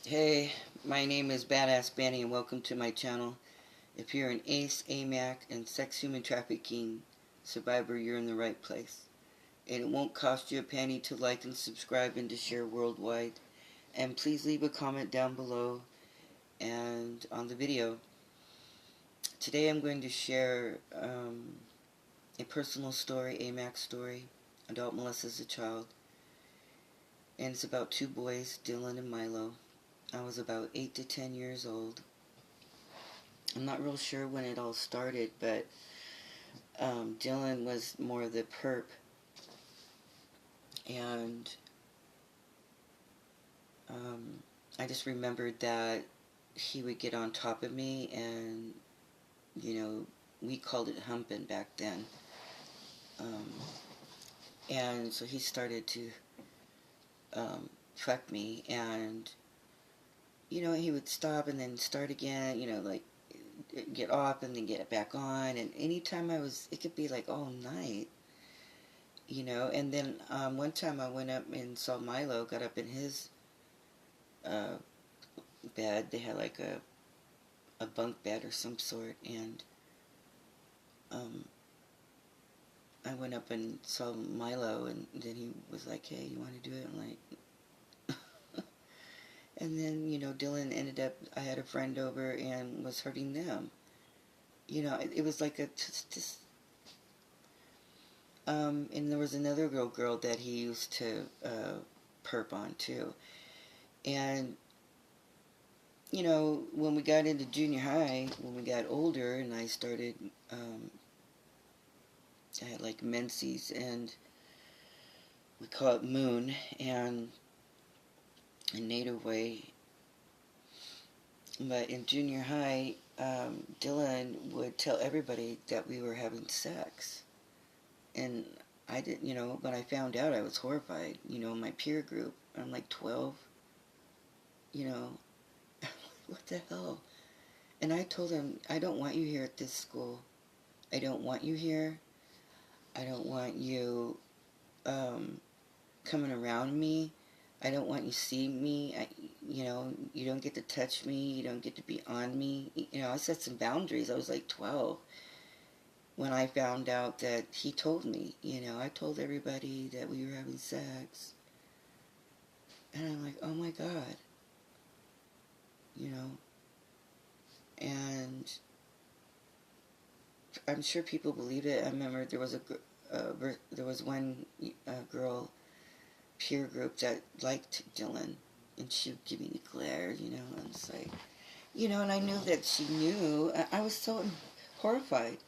Hey, my name is Badass Benny and welcome to my channel. If you're an ace, AMAC, and sex human trafficking survivor, you're in the right place. And it won't cost you a penny to like and subscribe and to share worldwide. And please leave a comment down below and on the video. Today I'm going to share a personal story, AMAC story, adult molested as a child. And it's about two boys, Dylan and Mylo. I was about 8 to 10 years old. I'm not real sure when it all started, but Dylan was more the perp, and I just remembered that he would get on top of me, and we called it humping back then. And so he started to fuck me, and he would stop and then start again, like get off and then get it back on, and anytime it could be like all night, and then one time I went up and saw Mylo, got up in his bed. They had like a bunk bed or some sort, and I went up and saw Mylo, and then he was like, hey, you want to do it? I'm like, and then, Dylan ended up, I had a friend over and was hurting them. It was like just and there was another girl that he used to perp on too. And, when we got into junior high, when we got older and I started, I had like menses, and we call it moon, and a native way. But in junior high, Dylan would tell everybody that we were having sex. And I didn't, when I found out, I was horrified, my peer group. I'm like 12, what the hell? And I told him, I don't want you here at this school. I don't want you here. I don't want you coming around me. I don't want you seeing me. You don't get to touch me. You don't get to be on me. I set some boundaries. I was like 12 when I found out that he told me. I told everybody that we were having sex. And I'm like, oh my God. And I'm sure people believed it. I remember there was one girl peer group that liked Dylan, and she would give me the glare, and it's like, and I knew that she knew. I was so horrified,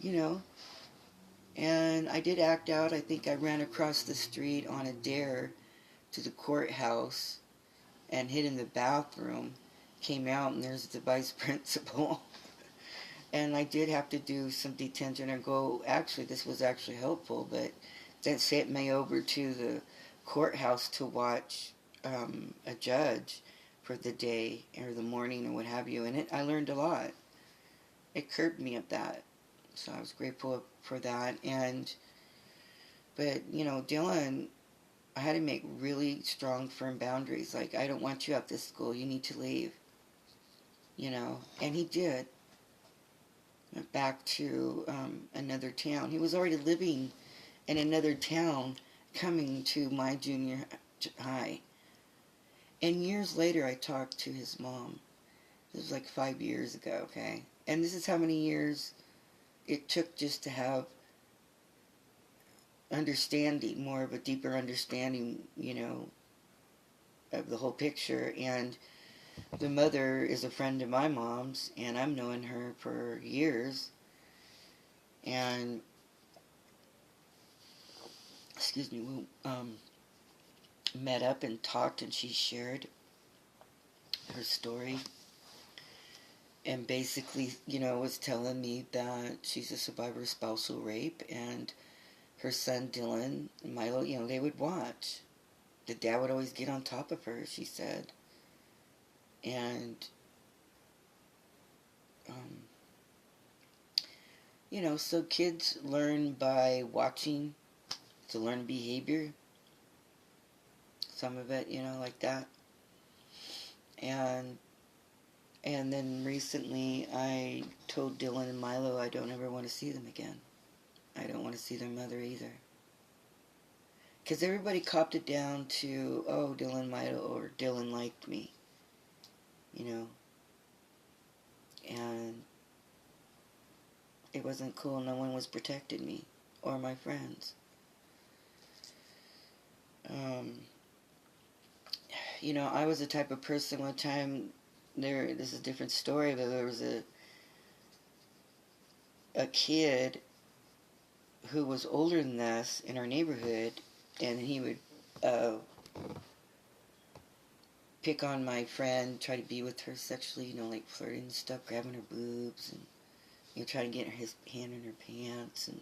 and I did act out. I think I ran across the street on a dare to the courthouse and hid in the bathroom, came out, and there's the vice principal. And I did have to do some detention or go, actually, this was actually helpful, but then sent me over to the courthouse to watch a judge for the day or the morning or what have you. And I learned a lot. It curbed me of that. So I was grateful for that. But, Dylan, I had to make really strong, firm boundaries. Like, I don't want you at this school. You need to leave. And he did. Went back to another town. He was already living in another town coming to my junior high. And years later, I talked to his mom. This was like 5 years ago, okay? And this is how many years it took just to have understanding, more of a deeper understanding, of the whole picture. And the mother is a friend of my mom's, and I've known her for years. And, excuse me, we met up and talked, and she shared her story. And basically, was telling me that she's a survivor of spousal rape, and her son Dylan and Mylo, they would watch. The dad would always get on top of her, she said. And, so kids learn by watching to learn behavior. Some of it, like that. And then recently I told Dylan and Mylo I don't ever want to see them again. I don't want to see their mother either. Because everybody copped it down to, oh, Dylan Mylo, or Dylan liked me. You know. And it wasn't cool. No one was protecting me or my friends. You know, I was the type of person one time, this is a different story, but there was a kid who was older than us in our neighborhood, and he would pick on my friend, try to be with her sexually, you know, like flirting and stuff, grabbing her boobs, and, you know, trying to get his hand in her pants, and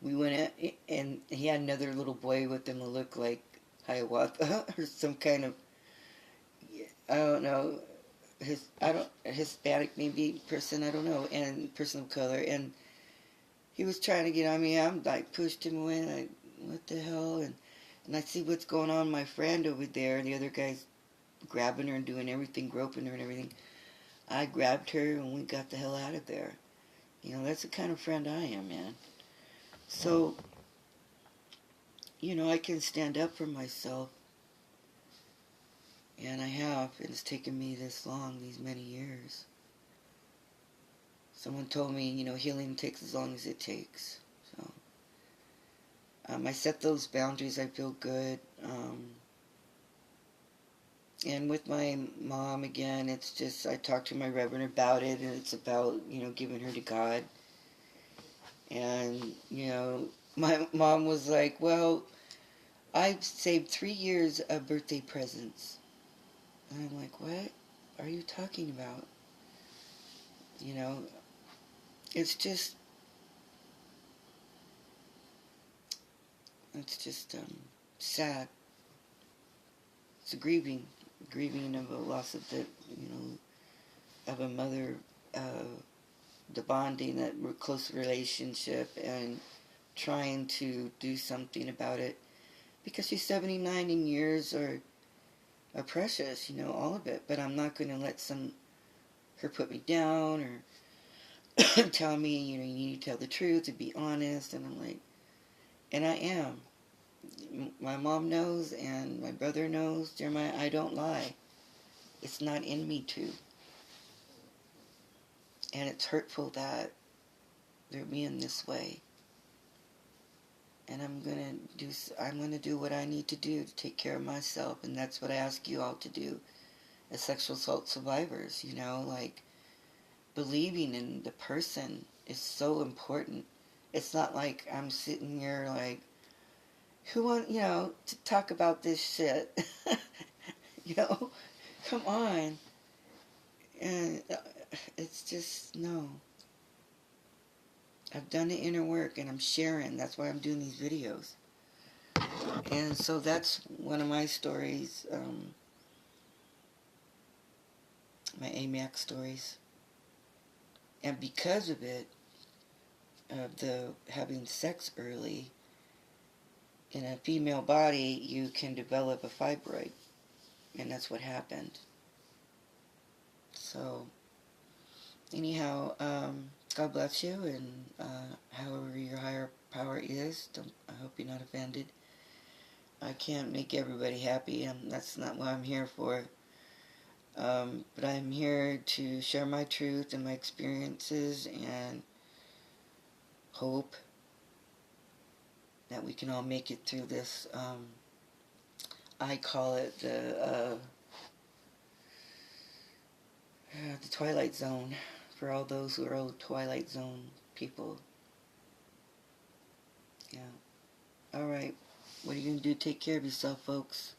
we went out, and he had another little boy with him who looked like ayahuasca, or some kind of, I don't know, Hispanic maybe person, I don't know, and person of color, and he was trying to get on me. I'm like, pushed him away, like, what the hell, and I see what's going on with my friend over there, and the other guy's grabbing her and doing everything, groping her and everything. I grabbed her, and we got the hell out of there. You know, that's the kind of friend I am, man. So, you know, I can stand up for myself. And I have. It's taken me this long, these many years. Someone told me, you know, healing takes as long as it takes. So, I set those boundaries. I feel good. And with my mom, again, it's just, I talked to my reverend about it, and it's about, you know, giving her to God. And, you know, my mom was like, well, I've saved 3 years of birthday presents. And I'm like, what are you talking about? You know, it's just sad. It's a grieving of a loss of the, you know, of a mother, the bonding, that close relationship, and trying to do something about it, because she's 79 and years are precious, you know, all of it. But I'm not going to let her put me down, or tell me, you know, you need to tell the truth, to be honest. And I'm like, and I am. My mom knows, and my brother knows. Jeremiah, I don't lie. It's not in me to. And it's hurtful that they're being this way. And I'm gonna do what I need to do to take care of myself, and that's what I ask you all to do as sexual assault survivors. You know, like, believing in the person is so important. It's not like I'm sitting here like, who want, you know, to talk about this shit? You know, come on. And it's just, no. I've done the inner work, and I'm sharing. That's why I'm doing these videos. And so that's one of my stories, my AMAC stories. And because of it, the having sex early, in a female body, you can develop a fibroid. And that's what happened. So, anyhow, God bless you, and however your higher power is, I hope you're not offended. I can't make everybody happy, and that's not what I'm here for. But I'm here to share my truth and my experiences, and hope that we can all make it through this. I call it the Twilight Zone, for all those who are old Twilight Zone people. Yeah. Alright. What are you going to do? Take care of yourself, folks.